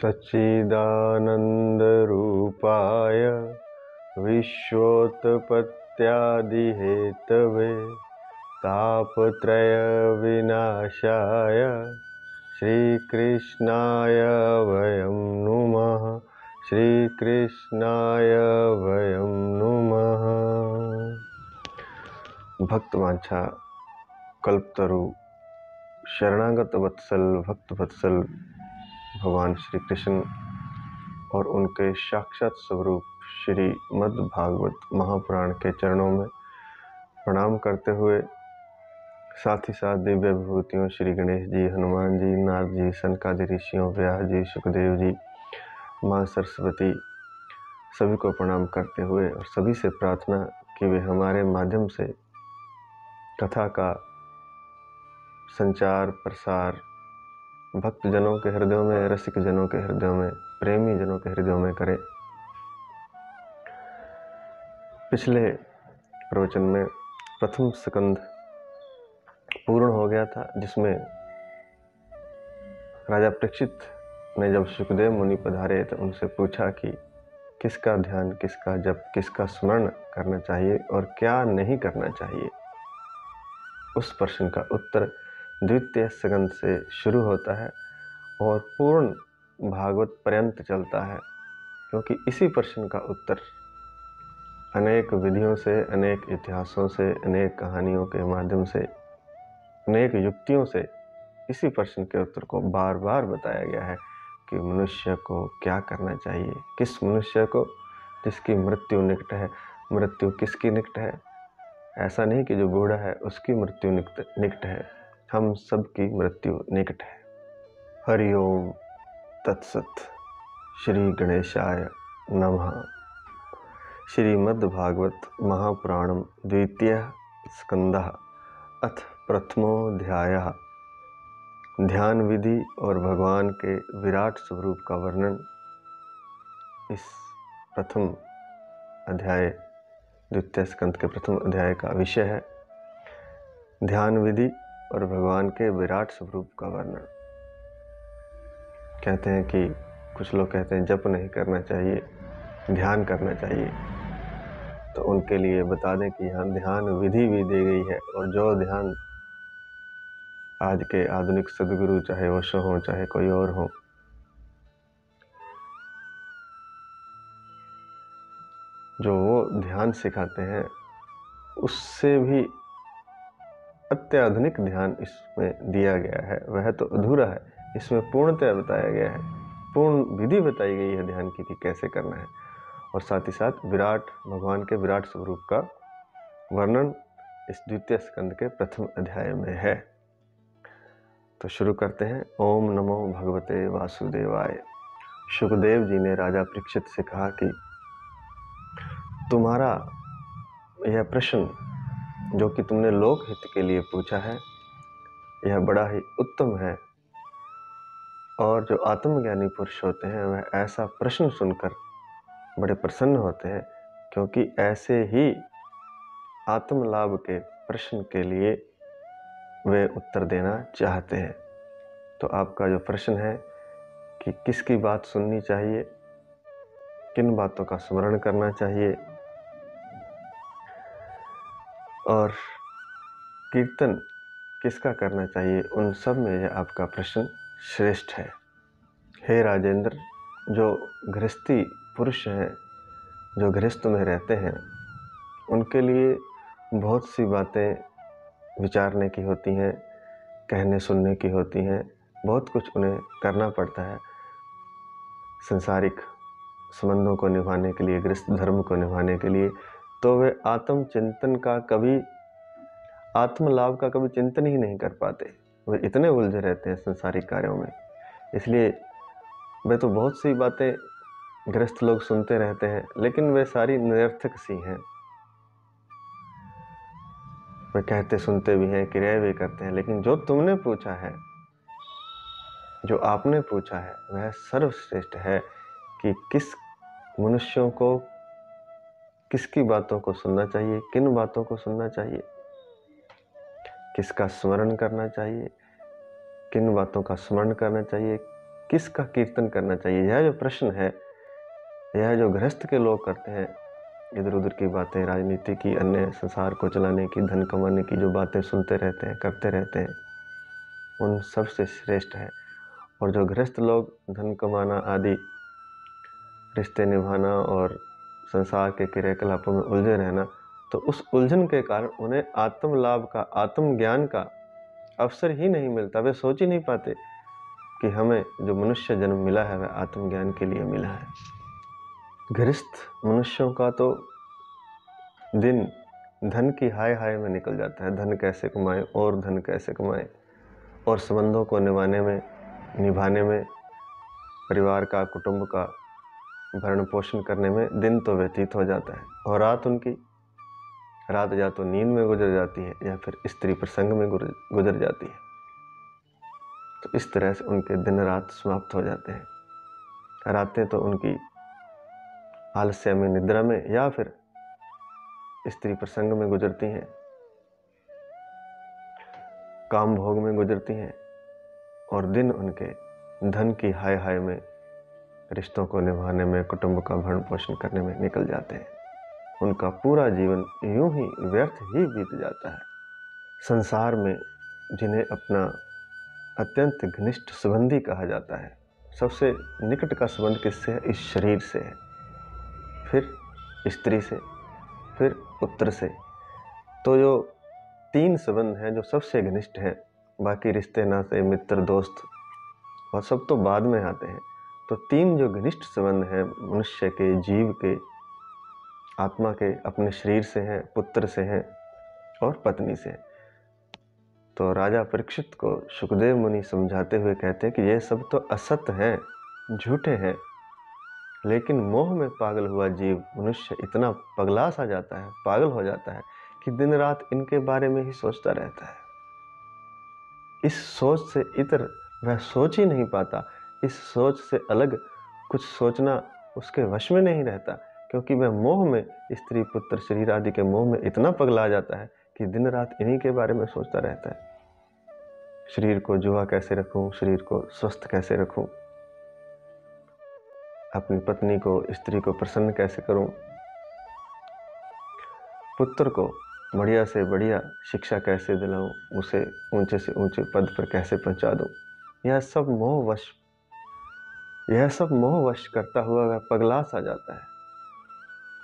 सच्चिदानन्दरूपाय विश्वोत्पत्त्यादिहेतवे तापत्रयविनाशाय श्रीकृष्णाय वयं नुमः। श्रीकृष्णाय वयं नुमः। भक्तवांछा कल्पतरु शरणागत वत्सल भक्त वत्सल भगवान श्री कृष्ण और उनके साक्षात स्वरूप श्री मद्भागवत महापुराण के चरणों में प्रणाम करते हुए साथ ही साथ दिव्य विभूतियों श्री गणेश जी, हनुमान जी, नारद जी, सनकादि ऋषियों, व्यास जी, सुखदेव जी, माँ सरस्वती सभी को प्रणाम करते हुए और सभी से प्रार्थना कि वे हमारे माध्यम से कथा का संचार प्रसार भक्तजनों के हृदयों में, रसिक जनों के हृदयों में, प्रेमी जनों के हृदयों में करें। पिछले प्रवचन में प्रथम स्कंध पूर्ण हो गया था, जिसमें राजा परीक्षित ने जब सुखदेव मुनि पधारे तो उनसे पूछा कि किसका ध्यान, किसका जप, किसका स्मरण करना चाहिए और क्या नहीं करना चाहिए। उस प्रश्न का उत्तर द्वितीय स्कंध से शुरू होता है और पूर्ण भागवत पर्यंत चलता है, क्योंकि इसी प्रश्न का उत्तर अनेक विधियों से, अनेक इतिहासों से, अनेक कहानियों के माध्यम से, अनेक युक्तियों से इसी प्रश्न के उत्तर को बार बार बताया गया है कि मनुष्य को क्या करना चाहिए। किस मनुष्य को? जिसकी मृत्यु निकट है। मृत्यु किसकी निकट है? ऐसा नहीं कि जो बूढ़ा है उसकी मृत्यु निकट है, हम सबकी मृत्यु निकट है। हरि ओम तत्सत। श्री गणेशाय नमः। श्रीमद्भागवत महापुराणम द्वितीय स्कंदः अथ प्रथमोऽध्यायः। ध्यान विधि और भगवान के विराट स्वरूप का वर्णन इस प्रथम अध्याय, द्वितीय स्कंद के प्रथम अध्याय का विषय है। ध्यान विधि और भगवान के विराट स्वरूप का वर्णन। कहते हैं कि कुछ लोग कहते हैं जप नहीं करना चाहिए, ध्यान करना चाहिए, तो उनके लिए बता दें कि यहाँ ध्यान विधि भी दी गई है। और जो ध्यान आज के आधुनिक सदगुरु, चाहे ओशो हो चाहे कोई और हो, जो वो ध्यान सिखाते हैं उससे भी अत्याधुनिक ध्यान इसमें दिया गया है। वह तो अधूरा है, इसमें पूर्णतया बताया गया है, पूर्ण विधि बताई गई है ध्यान की कि कैसे करना है। और साथ ही साथ विराट भगवान के विराट स्वरूप का वर्णन इस द्वितीय स्कंद के प्रथम अध्याय में है। तो शुरू करते हैं। ओम नमो भगवते वासुदेवाय। सुखदेव जी ने राजा परीक्षित से कहा कि तुम्हारा यह प्रश्न जो कि तुमने लोक हित के लिए पूछा है, यह बड़ा ही उत्तम है। और जो आत्मज्ञानी पुरुष होते हैं वह ऐसा प्रश्न सुनकर बड़े प्रसन्न होते हैं, क्योंकि ऐसे ही आत्मलाभ के प्रश्न के लिए वे उत्तर देना चाहते हैं। तो आपका जो प्रश्न है कि किसकी बात सुननी चाहिए, किन बातों का स्मरण करना चाहिए और कीर्तन किसका करना चाहिए, उन सब में यह आपका प्रश्न श्रेष्ठ है। हे राजेंद्र, जो गृहस्थी पुरुष हैं, जो गृहस्थ में रहते हैं, उनके लिए बहुत सी बातें विचारने की होती हैं, कहने सुनने की होती हैं, बहुत कुछ उन्हें करना पड़ता है संसारिक संबंधों को निभाने के लिए, गृहस्थ धर्म को निभाने के लिए। तो वे आत्मचिंतन का कभी, आत्मलाभ का कभी चिंतन ही नहीं कर पाते। वे इतने उलझे रहते हैं संसारिक कार्यों में। इसलिए वे तो बहुत सी बातें गृहस्थ लोग सुनते रहते हैं, लेकिन वे सारी निरर्थक सी हैं। वे कहते सुनते भी हैं, क्रिया भी करते हैं, लेकिन जो तुमने पूछा है, जो आपने पूछा है, वह सर्वश्रेष्ठ है कि किस मनुष्यों को किसकी बातों को सुनना चाहिए, किन बातों को सुनना चाहिए, किसका स्मरण करना चाहिए, किन बातों का स्मरण करना चाहिए, किसका कीर्तन करना चाहिए, यह जो प्रश्न है, यह जो गृहस्थ के लोग करते हैं, इधर उधर की बातें, राजनीति की, अन्य संसार को चलाने की, धन कमाने की जो बातें सुनते रहते हैं, करते रहते हैं, उन सबसे श्रेष्ठ है। और जो गृहस्थ लोग धन कमाना आदि, रिश्ते निभाना और संसार के क्रियाकलापों में उलझे रहना, तो उस उलझन के कारण उन्हें आत्म लाभ का, आत्म ज्ञान का अवसर ही नहीं मिलता। वे सोच ही नहीं पाते कि हमें जो मनुष्य जन्म मिला है वह आत्मज्ञान के लिए मिला है। गृहस्थ मनुष्यों का तो दिन धन की हाय हाय में निकल जाता है। धन कैसे कमाएं और धन कैसे कमाएं, और संबंधों को निभाने में, परिवार का, कुटुंब का भरण पोषण करने में दिन तो व्यतीत हो जाता है। और रात या तो नींद में गुजर जाती है या फिर स्त्री प्रसंग में गुजर जाती है। तो इस तरह से उनके दिन रात समाप्त हो जाते हैं। रातें तो उनकी आलस्य में, निद्रा में या फिर स्त्री प्रसंग में गुजरती हैं, काम भोग में गुजरती हैं, और दिन उनके धन की हाय हाय में, रिश्तों को निभाने में, कुटुंब का भरण पोषण करने में निकल जाते हैं। उनका पूरा जीवन यूं ही व्यर्थ ही बीत जाता है। संसार में जिन्हें अपना अत्यंत घनिष्ठ संबंधी कहा जाता है, सबसे निकट का संबंध किससे है? इस शरीर से है, फिर स्त्री से, फिर पुत्र से। तो जो 3 संबंध हैं जो सबसे घनिष्ठ हैं, बाकी रिश्ते नाते, मित्र, दोस्त और सब तो बाद में आते हैं। तो 3 जो घनिष्ठ संबंध हैं मनुष्य के, जीव के, आत्मा के, अपने शरीर से हैं, पुत्र से हैं और पत्नी से। तो राजा परीक्षित को सुखदेव मुनि समझाते हुए कहते हैं कि ये सब तो असत्य हैं, झूठे हैं, लेकिन मोह में पागल हुआ जीव, मनुष्य इतना पगला सा जाता है, पागल हो जाता है कि दिन रात इनके बारे में ही सोचता रहता है। इस सोच से इतर वह सोच ही नहीं पाता। इस सोच से अलग कुछ सोचना उसके वश में नहीं रहता, क्योंकि वह मोह में, स्त्री, पुत्र, शरीर आदि के मोह में इतना पगला जाता है कि दिन रात इन्हीं के बारे में सोचता रहता है। शरीर को जुआ कैसे रखूं, शरीर को स्वस्थ कैसे रखूं, अपनी पत्नी को, स्त्री को प्रसन्न कैसे करूं, पुत्र को बढ़िया से बढ़िया शिक्षा कैसे दिलाऊं, उसे ऊंचे से ऊंचे पद पर कैसे पहुंचा दूं। यह सब मोहवश करता हुआ वह पगला सा जाता है।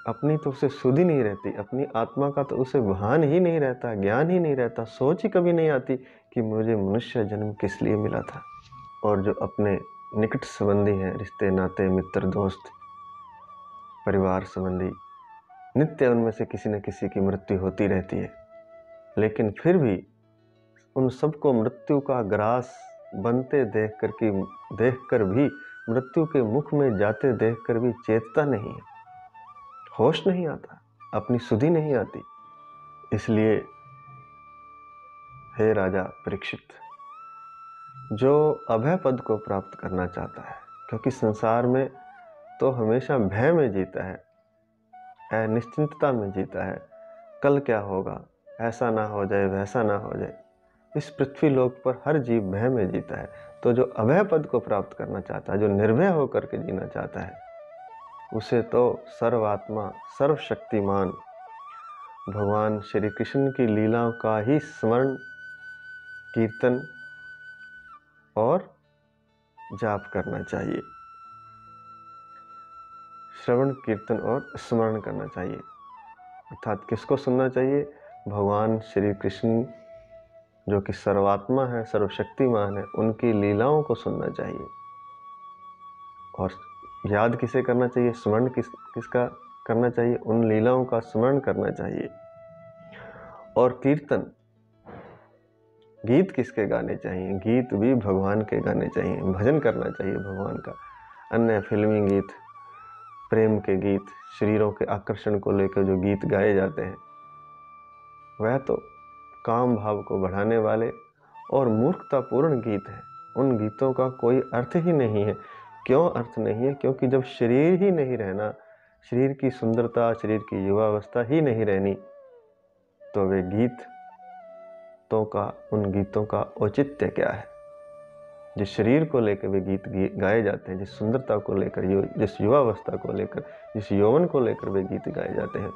अपनी तो उसे सुधि नहीं रहती, अपनी आत्मा का तो उसे भान ही नहीं रहता, ज्ञान ही नहीं रहता, सोच ही कभी नहीं आती कि मुझे मनुष्य जन्म किस लिए मिला था। और जो अपने निकट संबंधी हैं, रिश्ते नाते, मित्र, दोस्त, परिवार संबंधी, नित्य उनमें से किसी न किसी की मृत्यु होती रहती है, लेकिन फिर भी उन सबको मृत्यु का ग्रास बनते देखकर भी, मृत्यु के मुख में जाते देखकर भी चेतता नहीं है, होश नहीं आता, अपनी सुधि नहीं आती। इसलिए हे राजा परीक्षित, जो अभय पद को प्राप्त करना चाहता है, क्योंकि संसार में तो हमेशा भय में जीता है, अनिश्चितता में जीता है, कल क्या होगा, ऐसा ना हो जाए, वैसा ना हो जाए। इस पृथ्वी लोक पर हर जीव भय में जीता है। तो जो अभय पद को प्राप्त करना चाहता है, जो निर्भय होकर के जीना चाहता है, उसे तो सर्वात्मा, सर्वशक्तिमान भगवान श्री कृष्ण की लीलाओं का ही स्मरण, कीर्तन और जाप करना चाहिए। श्रवण, कीर्तन और स्मरण करना चाहिए। अर्थात किसको सुनना चाहिए? भगवान श्री कृष्ण जो कि सर्वात्मा है, सर्वशक्तिमान है, उनकी लीलाओं को सुनना चाहिए। और याद किसे करना चाहिए? स्मरण किसका करना चाहिए? उन लीलाओं का स्मरण करना चाहिए। और कीर्तन, गीत किसके गाने चाहिए? गीत भी भगवान के गाने चाहिए, भजन करना चाहिए भगवान का। अन्य फिल्मी गीत, प्रेम के गीत, शरीरों के आकर्षण को लेकर जो गीत गाए जाते हैं, वह तो काम भाव को बढ़ाने वाले और मूर्खतापूर्ण गीत हैं। उन गीतों का कोई अर्थ ही नहीं है। क्यों अर्थ नहीं है? क्योंकि जब शरीर ही नहीं रहना, शरीर की सुंदरता, शरीर की युवावस्था ही नहीं रहनी, तो उन गीतों का औचित्य क्या है? जिस शरीर को लेकर वे गीत गाए जाते हैं, जिस सुंदरता को लेकर, जिस युवावस्था को लेकर, जिस यौवन को लेकर वे गीत गाए जाते हैं,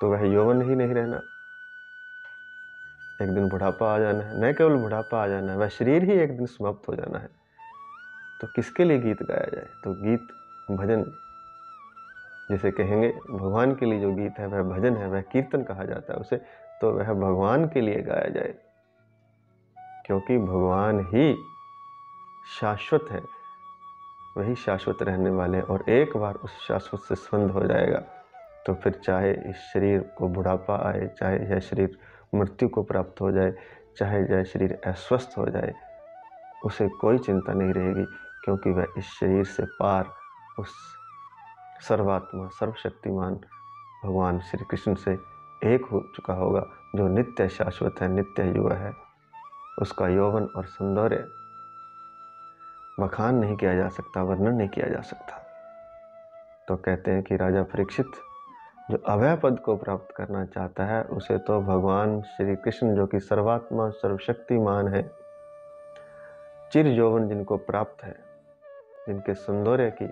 तो वह यौवन ही नहीं रहना। एक दिन बुढ़ापा आ जाना है, न केवल बुढ़ापा आ जाना है, वह शरीर ही एक दिन समाप्त हो जाना है। तो किसके लिए गीत गाया जाए? तो गीत, भजन जिसे कहेंगे, भगवान के लिए जो गीत है वह भजन है, वह कीर्तन कहा जाता है उसे। तो वह भगवान के लिए गाया जाए, क्योंकि भगवान ही शाश्वत है, वही शाश्वत रहने वाले हैं। और एक बार उस शाश्वत से संबंध हो जाएगा तो फिर चाहे इस शरीर को बुढ़ापा आए, चाहे यह शरीर मृत्यु को प्राप्त हो जाए, चाहे यह शरीर अस्वस्थ हो जाए, उसे कोई चिंता नहीं रहेगी, क्योंकि वह इस शरीर से पार उस सर्वात्मा, सर्वशक्तिमान भगवान श्री कृष्ण से एक हो चुका होगा, जो नित्य शाश्वत है, नित्य युवा है। उसका यौवन और सौंदर्य बखान नहीं किया जा सकता, वर्णन नहीं किया जा सकता। तो कहते हैं कि राजा परीक्षित जो अभय पद को प्राप्त करना चाहता है, उसे तो भगवान श्री कृष्ण, जो कि सर्वात्मा, सर्वशक्तिमान है, चिर यौवन जिनको प्राप्त है, जिनके सौंदर्य की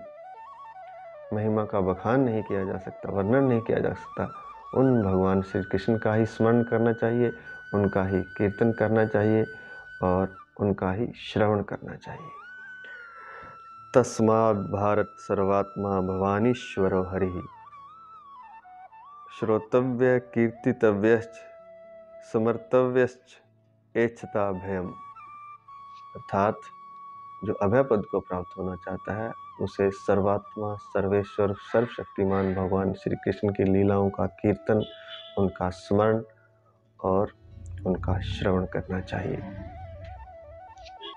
महिमा का बखान नहीं किया जा सकता, वर्णन नहीं किया जा सकता, उन भगवान श्री कृष्ण का ही स्मरण करना चाहिए, उनका ही कीर्तन करना चाहिए और उनका ही श्रवण करना चाहिए। तस्माद् भारत सर्वात्मा भवानीश्वरो हरिः श्रोतव्य कीर्तितव्यश्च समर्तव्यश्च एच्छता भयम। अर्थात जो अभय पद को प्राप्त होना चाहता है, उसे सर्वात्मा, सर्वेश्वर, सर्वशक्तिमान भगवान श्री कृष्ण की लीलाओं का कीर्तन, उनका स्मरण और उनका श्रवण करना चाहिए।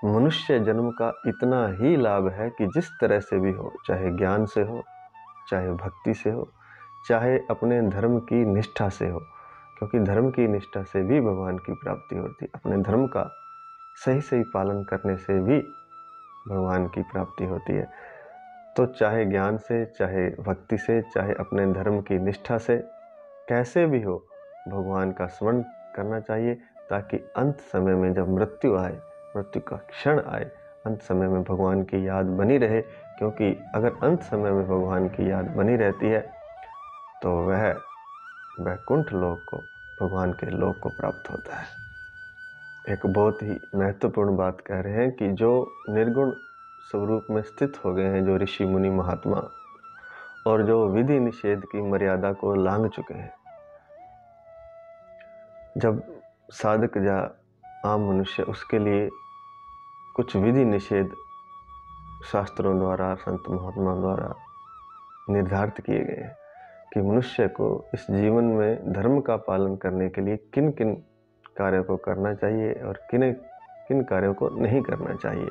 मनुष्य जन्म का इतना ही लाभ है कि जिस तरह से भी हो, चाहे ज्ञान से हो, चाहे भक्ति से हो, चाहे अपने धर्म की निष्ठा से हो, क्योंकि धर्म की निष्ठा से भी भगवान की प्राप्ति होती है। अपने धर्म का सही सही पालन करने से भी भगवान की प्राप्ति होती है। तो चाहे ज्ञान से, चाहे भक्ति से, चाहे अपने धर्म की निष्ठा से, कैसे भी हो, भगवान का स्मरण करना चाहिए, ताकि अंत समय में जब मृत्यु आए, मृत्यु का क्षण आए, अंत समय में भगवान की याद बनी रहे। क्योंकि अगर अंत समय में भगवान की याद बनी रहती है तो वह वैकुंठ लोक को, भगवान के लोक को प्राप्त होता है। एक बहुत ही महत्वपूर्ण बात कह रहे हैं कि जो निर्गुण स्वरूप में स्थित हो गए हैं, जो ऋषि मुनि महात्मा, और जो विधि निषेध की मर्यादा को लांघ चुके हैं, जब साधक या आम मनुष्य, उसके लिए कुछ विधि निषेध शास्त्रों द्वारा, संत महात्मा द्वारा निर्धारित किए गए हैं कि मनुष्य को इस जीवन में धर्म का पालन करने के लिए किन किन कार्यों को करना चाहिए और किन किन कार्यों को नहीं करना चाहिए।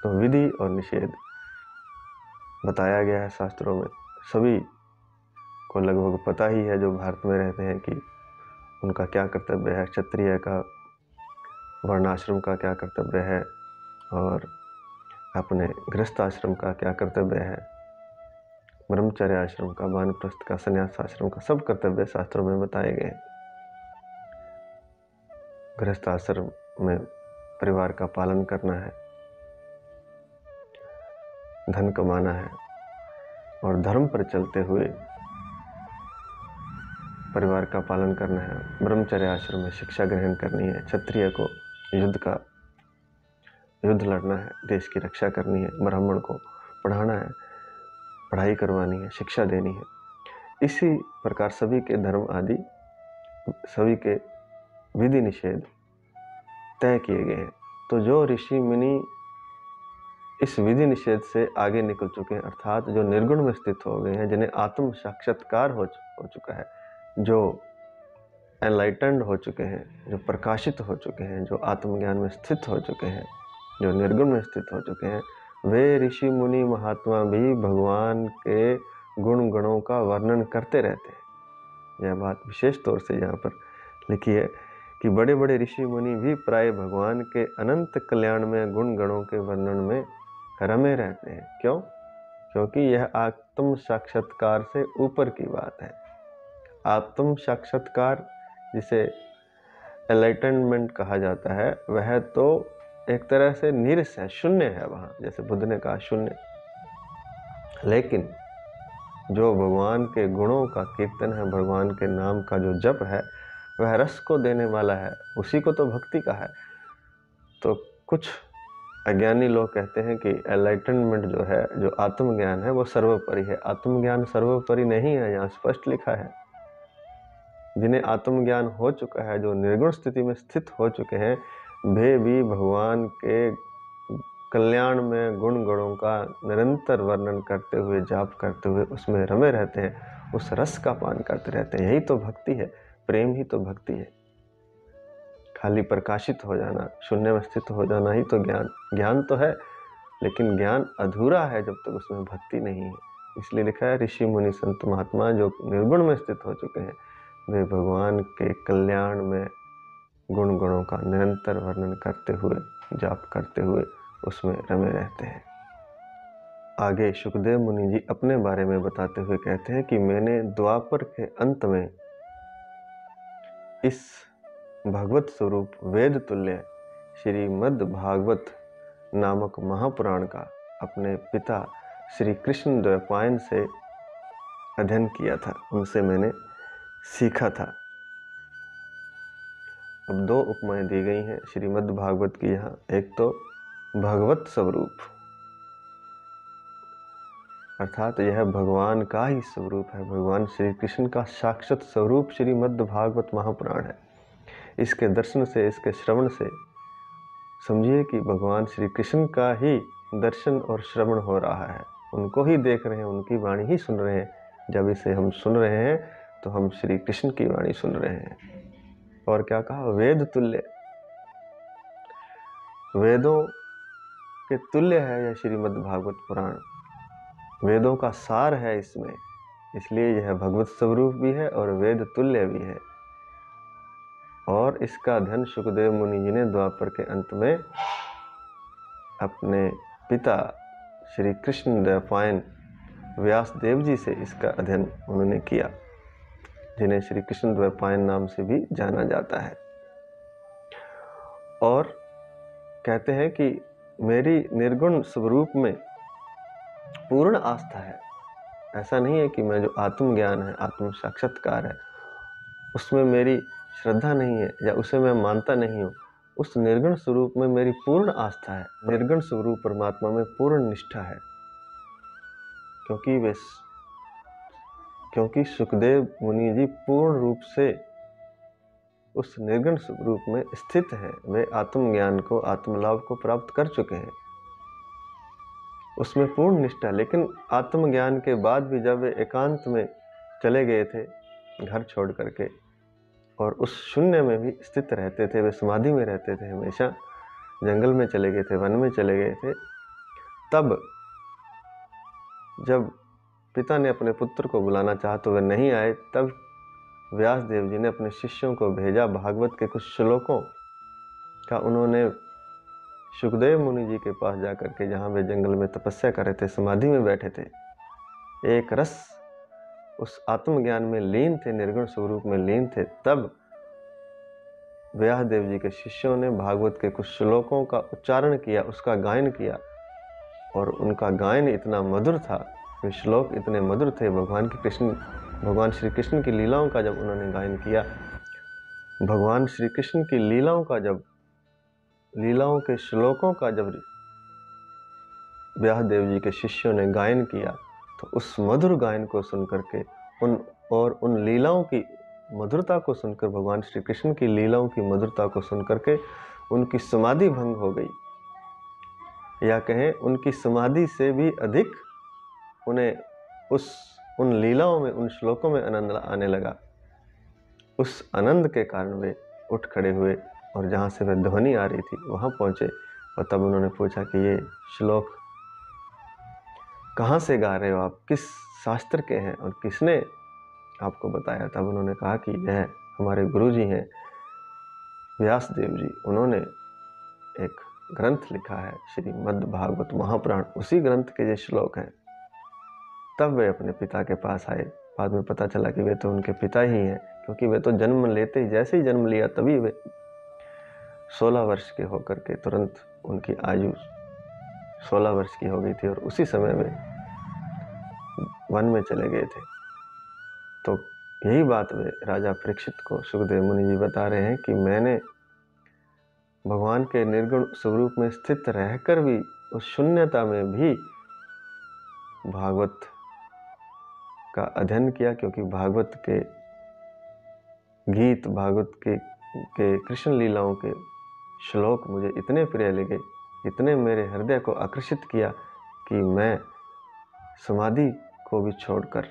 तो विधि और निषेध बताया गया है शास्त्रों में। सभी को लगभग पता ही है, जो भारत में रहते हैं, कि उनका क्या कर्तव्य है, क्षत्रिय का, वर्णाश्रम का क्या कर्तव्य है, और अपने गृहस्थ आश्रम का क्या कर्तव्य है, ब्रह्मचर्य आश्रम का, वानप्रस्थ का, संन्यास आश्रम का, सब कर्तव्य शास्त्रों में बताए गए हैं। गृहस्थ आश्रम में परिवार का पालन करना है, धन कमाना है और धर्म पर चलते हुए परिवार का पालन करना है। ब्रह्मचर्य आश्रम में शिक्षा ग्रहण करनी है। क्षत्रिय को युद्ध लड़ना है, देश की रक्षा करनी है। ब्राह्मण को पढ़ाना है, पढ़ाई करवानी है, शिक्षा देनी है। इसी प्रकार सभी के धर्म आदि, सभी के विधि निषेध तय किए गए हैं। तो जो ऋषि मुनि इस विधि निषेध से आगे निकल चुके हैं, अर्थात जो निर्गुण में स्थित हो गए हैं, जिन्हें आत्म साक्षात्कार हो चुका है, जो एनलाइटेंड हो चुके हैं, जो प्रकाशित हो चुके हैं, जो आत्मज्ञान में स्थित हो चुके हैं, जो निर्गुण में स्थित हो चुके हैं, वे ऋषि मुनि महात्मा भी भगवान के गुण गणों का वर्णन करते रहते हैं। यह बात विशेष तौर से यहाँ पर लिखी है कि बड़े बड़े ऋषि मुनि भी प्राय भगवान के अनंत कल्याण में गुण गणों के वर्णन में रमे रहते हैं। क्यों? क्योंकि यह आत्म साक्षात्कार से ऊपर की बात है। आत्म साक्षात्कार, जिसे एनलाइटनमेंट कहा जाता है, वह तो एक तरह से निरस है, शून्य है वहाँ, जैसे बुद्ध ने कहा शून्य। लेकिन जो भगवान के गुणों का कीर्तन है, भगवान के नाम का जो जप है, वह रस को देने वाला है, उसी को तो भक्ति का है। तो कुछ अज्ञानी लोग कहते हैं कि एनलाइटनमेंट जो है, जो आत्मज्ञान है, वो सर्वोपरि है। आत्मज्ञान सर्वोपरि नहीं है, यहाँ स्पष्ट लिखा है। जिन्हें आत्मज्ञान हो चुका है, जो निर्गुण स्थिति में स्थित हो चुके हैं, वे भी भगवान के कल्याण में गुण गणों का निरंतर वर्णन करते हुए, जाप करते हुए उसमें रमे रहते हैं, उस रस का पान करते रहते हैं। यही तो भक्ति है, प्रेम ही तो भक्ति है। खाली प्रकाशित हो जाना, शून्य में स्थित हो जाना ही तो ज्ञान तो है, लेकिन ज्ञान अधूरा है जब तक उसमें भक्ति नहीं है। इसलिए लिखा है, ऋषि मुनि संत महात्मा जो निर्गुण में स्थित हो चुके हैं, वे भगवान के कल्याण में गुण गणों का निरंतर वर्णन करते हुए, जाप करते हुए उसमें रमे रहते हैं। आगे सुखदेव मुनि जी अपने बारे में बताते हुए कहते हैं कि मैंने द्वापर के अंत में इस भगवत स्वरूप वेद तुल्य श्रीमद् भागवत नामक महापुराण का अपने पिता श्री कृष्ण द्वैपायन से अध्ययन किया था, उनसे मैंने सीखा था। अब दो उपमाएं दी गई हैं श्रीमद् भागवत की यहाँ। एक तो भगवत स्वरूप, अर्थात यह भगवान का ही स्वरूप है, भगवान श्री कृष्ण का साक्षात स्वरूप श्रीमद् भागवत महापुराण है। इसके दर्शन से, इसके श्रवण से समझिए कि भगवान श्री कृष्ण का ही दर्शन और श्रवण हो रहा है, उनको ही देख रहे हैं, उनकी वाणी ही सुन रहे हैं। जब इसे हम सुन रहे हैं तो हम श्री कृष्ण की वाणी सुन रहे हैं। और क्या कहा, वेद तुल्य, वेदों के तुल्य है यह श्रीमद् भागवत पुराण, वेदों का सार है इसमें, इसलिए यह भगवत स्वरूप भी है और वेद तुल्य भी है। और इसका अध्ययन सुखदेव मुनि जी ने द्वापर के अंत में अपने पिता श्री कृष्ण द्वैपायन व्यास देव जी से इसका अध्ययन उन्होंने किया, जिन्हें श्री कृष्ण द्वैपायन नाम से भी जाना जाता है। और कहते हैं कि मेरी निर्गुण स्वरूप में पूर्ण आस्था है। ऐसा नहीं है कि मैं जो आत्मज्ञान है, आत्म साक्षात्कार है, उसमें मेरी श्रद्धा नहीं है या उसे मैं मानता नहीं हूँ। उस निर्गुण स्वरूप में मेरी पूर्ण आस्था है, निर्गुण स्वरूप परमात्मा में पूर्ण निष्ठा है, क्योंकि सुखदेव मुनि जी पूर्ण रूप से उस निर्गुण स्वरूप में स्थित हैं। वे आत्मज्ञान को, आत्मलाभ को प्राप्त कर चुके हैं, उसमें पूर्ण निष्ठा। लेकिन आत्मज्ञान के बाद भी जब वे एकांत में चले गए थे, घर छोड़ करके, और उस शून्य में भी स्थित रहते थे, वे समाधि में रहते थे, हमेशा जंगल में चले गए थे, वन में चले गए थे, तब जब पिता ने अपने पुत्र को बुलाना चाहा तो वे नहीं आए, तब व्यास देव जी ने अपने शिष्यों को भेजा, भागवत के कुछ श्लोकों का उन्होंने सुखदेव मुनि जी के पास जाकर के, जहाँ वे जंगल में तपस्या कर रहे थे, समाधि में बैठे थे, एक रस उस आत्मज्ञान में लीन थे, निर्गुण स्वरूप में लीन थे, तब व्यास देव जी के शिष्यों ने भागवत के कुछ श्लोकों का उच्चारण किया, उसका गायन किया, और उनका गायन इतना मधुर था, वे श्लोक इतने मधुर थे। भगवान श्री कृष्ण की लीलाओं का जब उन्होंने गायन किया, भगवान श्री कृष्ण की लीलाओं के श्लोकों का जब व्यास देव जी के शिष्यों ने गायन किया, तो उस मधुर गायन को सुनकर के उन लीलाओं की मधुरता को सुनकर, भगवान श्री कृष्ण की लीलाओं की मधुरता को सुनकर के उनकी समाधि भंग हो गई, या कहें उनकी समाधि से भी अधिक उन्हें उन लीलाओं में, उन श्लोकों में आनंद आने लगा। उस आनंद के कारण वे उठ खड़े हुए और जहाँ से वह ध्वनि आ रही थी वहाँ पहुँचे, और तब उन्होंने पूछा कि ये श्लोक कहाँ से गा रहे हो आप, किस शास्त्र के हैं और किसने आपको बताया। तब उन्होंने कहा कि यह हमारे गुरु जी हैं व्यास देव जी, उन्होंने एक ग्रंथ लिखा है श्रीमद् भागवत महापुराण, उसी ग्रंथ के ये श्लोक हैं। तब वे अपने पिता के पास आए। बाद में पता चला कि वे तो उनके पिता ही हैं, क्योंकि वे तो जन्म लेते ही, जैसे ही जन्म लिया तभी वे 16 वर्ष के होकर के तुरंत उनकी आयु 16 वर्ष की हो गई थी और उसी समय में वन में चले गए थे। तो यही बात वे राजा परीक्षित को सुखदेव मुनि जी बता रहे हैं कि मैंने भगवान के निर्गुण स्वरूप में स्थित रहकर भी उस शून्यता में भी भागवत का अध्ययन किया, क्योंकि भागवत के गीत, भागवत के कृष्ण लीलाओं के श्लोक मुझे इतने प्रिय लगे, इतने मेरे हृदय को आकर्षित किया कि मैं समाधि को भी छोड़कर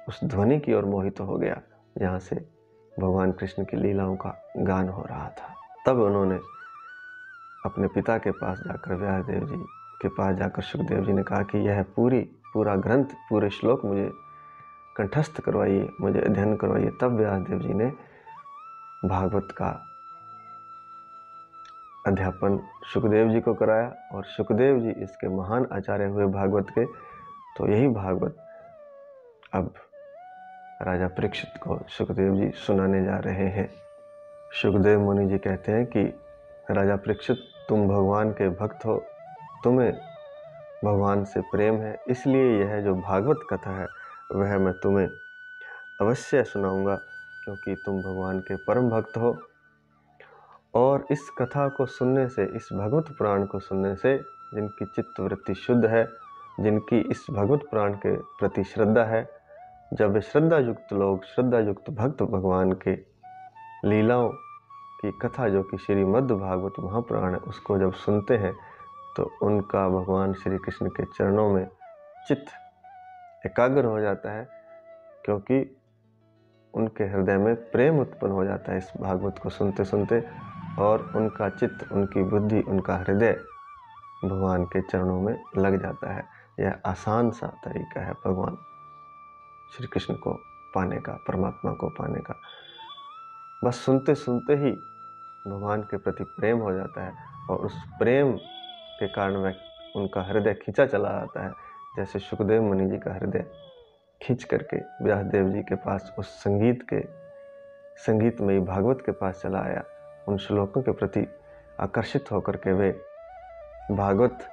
उस ध्वनि की ओर मोहित हो गया जहाँ से भगवान कृष्ण की लीलाओं का गान हो रहा था। तब उन्होंने अपने पिता के पास जाकर, व्यासदेव जी के पास जाकर सुखदेव जी ने कहा कि यह पूरा ग्रंथ, पूरे श्लोक मुझे कंठस्थ करवाइए, मुझे अध्ययन करवाइए। तब व्यासदेव जी ने भागवत का अध्यापन सुखदेव जी को कराया और सुखदेव जी इसके महान आचार्य हुए भागवत के। तो यही भागवत अब राजा परीक्षित को सुखदेव जी सुनाने जा रहे हैं। सुखदेव मुनि जी कहते हैं कि राजा परीक्षित, तुम भगवान के भक्त हो, तुम्हें भगवान से प्रेम है, इसलिए यह जो भागवत कथा है वह मैं तुम्हें अवश्य सुनाऊंगा, क्योंकि तुम भगवान के परम भक्त हो। और इस कथा को सुनने से, इस भगवत पुराण को सुनने से जिनकी चित्तवृत्ति शुद्ध है, जिनकी इस भगवत पुराण के प्रति श्रद्धा है, जब श्रद्धा युक्त लोग, श्रद्धा युक्त भक्त भगवान के लीलाओं की कथा जो कि श्रीमद् भागवत महापुराण है उसको जब सुनते हैं तो उनका भगवान श्री कृष्ण के चरणों में चित्त एकाग्र हो जाता है, क्योंकि उनके हृदय में प्रेम उत्पन्न हो जाता है इस भागवत को सुनते सुनते, और उनका चित्त, उनकी बुद्धि, उनका हृदय भगवान के चरणों में लग जाता है। यह आसान सा तरीका है भगवान श्री कृष्ण को पाने का, परमात्मा को पाने का। बस सुनते सुनते ही भगवान के प्रति प्रेम हो जाता है और उस प्रेम के कारण वह उनका हृदय खींचा चला आता है, जैसे सुखदेव मुनि जी का हृदय खींच करके व्यासदेव जी के पास उस संगीतमयी भागवत के पास चला आया। उन श्लोकों के प्रति आकर्षित होकर के वे भागवत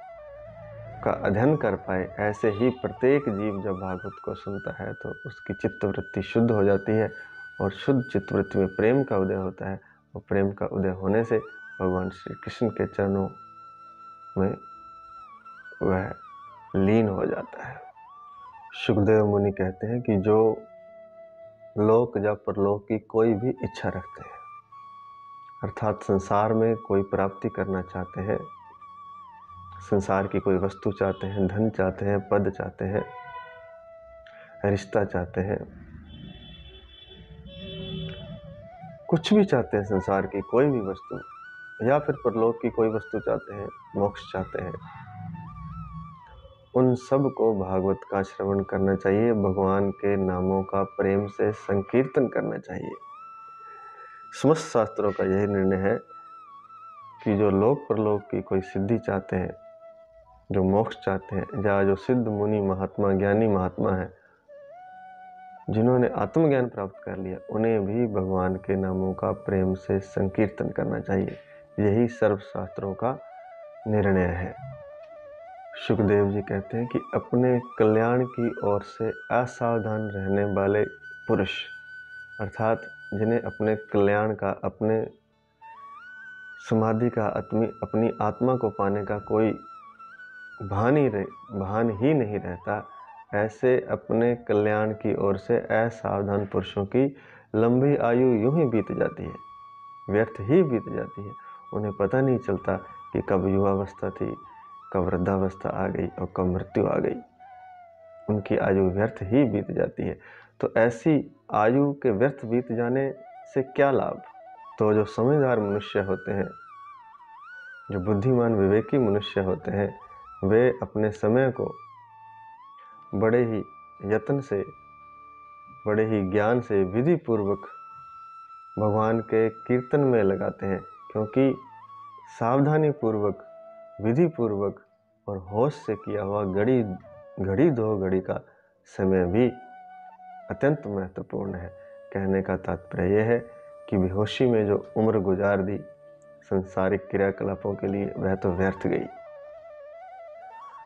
का अध्ययन कर पाए। ऐसे ही प्रत्येक जीव जब भागवत को सुनता है तो उसकी चित्तवृत्ति शुद्ध हो जाती है और शुद्ध चित्तवृत्ति में प्रेम का उदय होता है, और प्रेम का उदय होने से भगवान श्री कृष्ण के चरणों में वह लीन हो जाता है। सुखदेव मुनि कहते हैं कि जो लोक या परलोक की कोई भी इच्छा रखते हैं, अर्थात संसार में कोई प्राप्ति करना चाहते हैं, संसार की कोई वस्तु चाहते हैं, धन चाहते हैं, पद चाहते हैं, रिश्ता चाहते हैं, कुछ भी चाहते हैं, संसार की कोई भी वस्तु या फिर परलोक की कोई वस्तु चाहते हैं, मोक्ष चाहते हैं, उन सब को भागवत का श्रवण करना चाहिए, भगवान के नामों का प्रेम से संकीर्तन करना चाहिए। समस्त शास्त्रों का यही निर्णय है कि जो लोक परलोक की कोई सिद्धि चाहते हैं, जो मोक्ष चाहते हैं, या जो सिद्ध मुनि महात्मा, ज्ञानी महात्मा है, जिन्होंने आत्मज्ञान प्राप्त कर लिया, उन्हें भी भगवान के नामों का प्रेम से संकीर्तन करना चाहिए। यही सर्वशास्त्रों का निर्णय है। सुखदेव जी कहते हैं कि अपने कल्याण की ओर से असावधान रहने वाले पुरुष, अर्थात जिन्हें अपने कल्याण का, अपने समाधि का, अपनी आत्मा को पाने का कोई भान ही नहीं रहता, ऐसे अपने कल्याण की ओर से असावधान पुरुषों की लंबी आयु यूं ही बीत जाती है, व्यर्थ ही बीत जाती है। उन्हें पता नहीं चलता कि कब युवावस्था थी, कब वृद्धावस्था आ गई और कब मृत्यु आ गई। उनकी आयु व्यर्थ ही बीत जाती है। तो ऐसी आयु के व्यर्थ बीत जाने से क्या लाभ? तो जो समझदार मनुष्य होते हैं, जो बुद्धिमान विवेकी मनुष्य होते हैं, वे अपने समय को बड़े ही यत्न से, बड़े ही ज्ञान से, विधि पूर्वक भगवान के कीर्तन में लगाते हैं, क्योंकि सावधानी पूर्वक, विधि पूर्वक और होश से किया हुआ घड़ी दो घड़ी का समय भी अत्यंत महत्वपूर्ण है। कहने का तात्पर्य यह है कि बेहोशी में जो उम्र गुजार दी, संसारिक क्रियाकलापों के लिए वह तो व्यर्थ गई।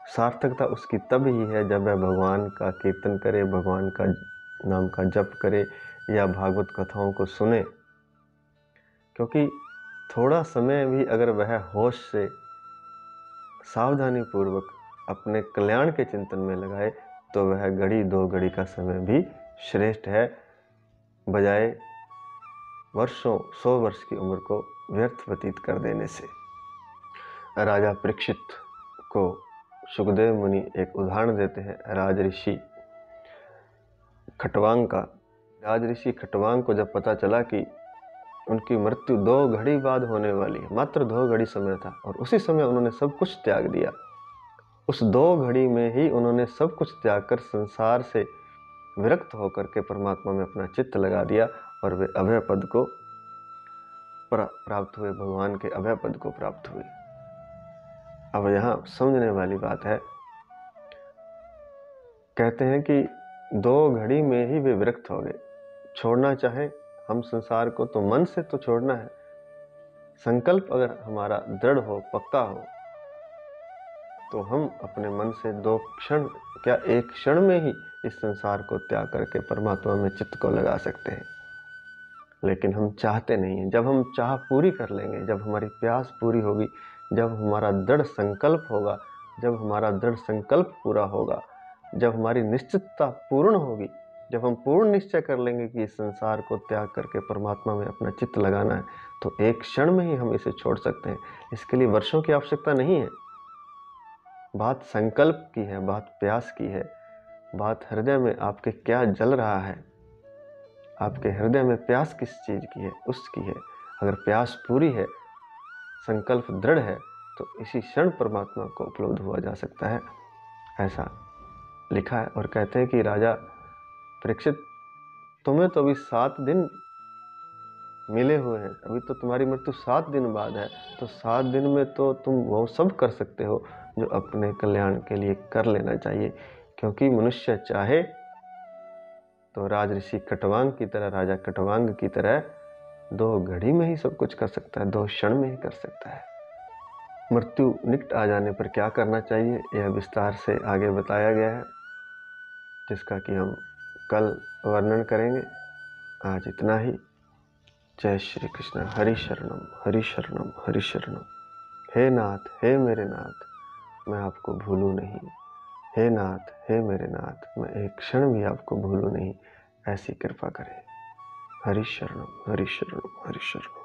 सार्थकता उसकी तब ही है जब वह भगवान का कीर्तन करे, भगवान का नाम का जप करे या भागवत कथाओं को सुने। क्योंकि थोड़ा समय भी अगर वह होश से सावधानी पूर्वक अपने कल्याण के चिंतन में लगाए तो वह घड़ी 2 घड़ी का समय भी श्रेष्ठ है, बजाय वर्षों 100 वर्ष की उम्र को व्यर्थ व्यतीत कर देने से। राजा परीक्षित को सुखदेव मुनि एक उदाहरण देते हैं राजऋषि खटवांग का। राजऋषि खटवांग को जब पता चला कि उनकी मृत्यु 2 घड़ी बाद होने वाली है, मात्र 2 घड़ी समय था, और उसी समय उन्होंने सब कुछ त्याग दिया। उस 2 घड़ी में ही उन्होंने सब कुछ त्याग कर संसार से विरक्त होकर के परमात्मा में अपना चित्त लगा दिया और वे अभय पद को प्राप्त हुए, भगवान के अभय पद को प्राप्त हुए। अब यहाँ समझने वाली बात है, कहते हैं कि 2 घड़ी में ही वे विरक्त हो गए। छोड़ना चाहे हम संसार को तो मन से तो छोड़ना है। संकल्प अगर हमारा दृढ़ हो, पक्का हो, तो हम अपने मन से 2 क्षण क्या 1 क्षण में ही इस संसार को त्याग करके परमात्मा में चित्त को लगा सकते हैं। लेकिन हम चाहते नहीं हैं। जब हम चाह पूरी कर लेंगे, जब हमारी प्यास पूरी होगी, जब हमारा दृढ़ संकल्प होगा, जब हमारा दृढ़ संकल्प पूरा होगा, जब हमारी निश्चितता पूर्ण होगी, जब हम पूर्ण निश्चय कर लेंगे कि इस संसार को त्याग करके परमात्मा में अपना चित्त लगाना है, तो 1 क्षण में ही हम इसे छोड़ सकते हैं। इसके लिए वर्षों की आवश्यकता नहीं है। बात संकल्प की है, बात प्यास की है, बात हृदय में आपके क्या जल रहा है, आपके हृदय में प्यास किस चीज़ की है, उसकी है। अगर प्यास पूरी है, संकल्प दृढ़ है, तो इसी क्षण परमात्मा को उपलब्ध हुआ जा सकता है, ऐसा लिखा है। और कहते हैं कि राजा परीक्षित, तुम्हें तो अभी 7 दिन मिले हुए हैं, अभी तो तुम्हारी मृत्यु 7 दिन बाद है, तो 7 दिन में तो तुम वो सब कर सकते हो जो अपने कल्याण के लिए कर लेना चाहिए। क्योंकि मनुष्य चाहे तो राजऋषि खटवांग की तरह, राजा खटवांग की तरह 2 घड़ी में ही सब कुछ कर सकता है, 2 क्षण में ही कर सकता है। मृत्यु निकट आ जाने पर क्या करना चाहिए, यह विस्तार से आगे बताया गया है, जिसका कि हम कल वर्णन करेंगे। आज इतना ही। जय श्री कृष्ण। हरि शरणम हरि शरणम हरि शरणम। हे नाथ, हे मेरे नाथ, मैं आपको भूलूं नहीं। हे नाथ, हे मेरे नाथ, मैं 1 क्षण भी आपको भूलूं नहीं, ऐसी कृपा करें। हरि शरणम हरि शरणम हरि शरणम।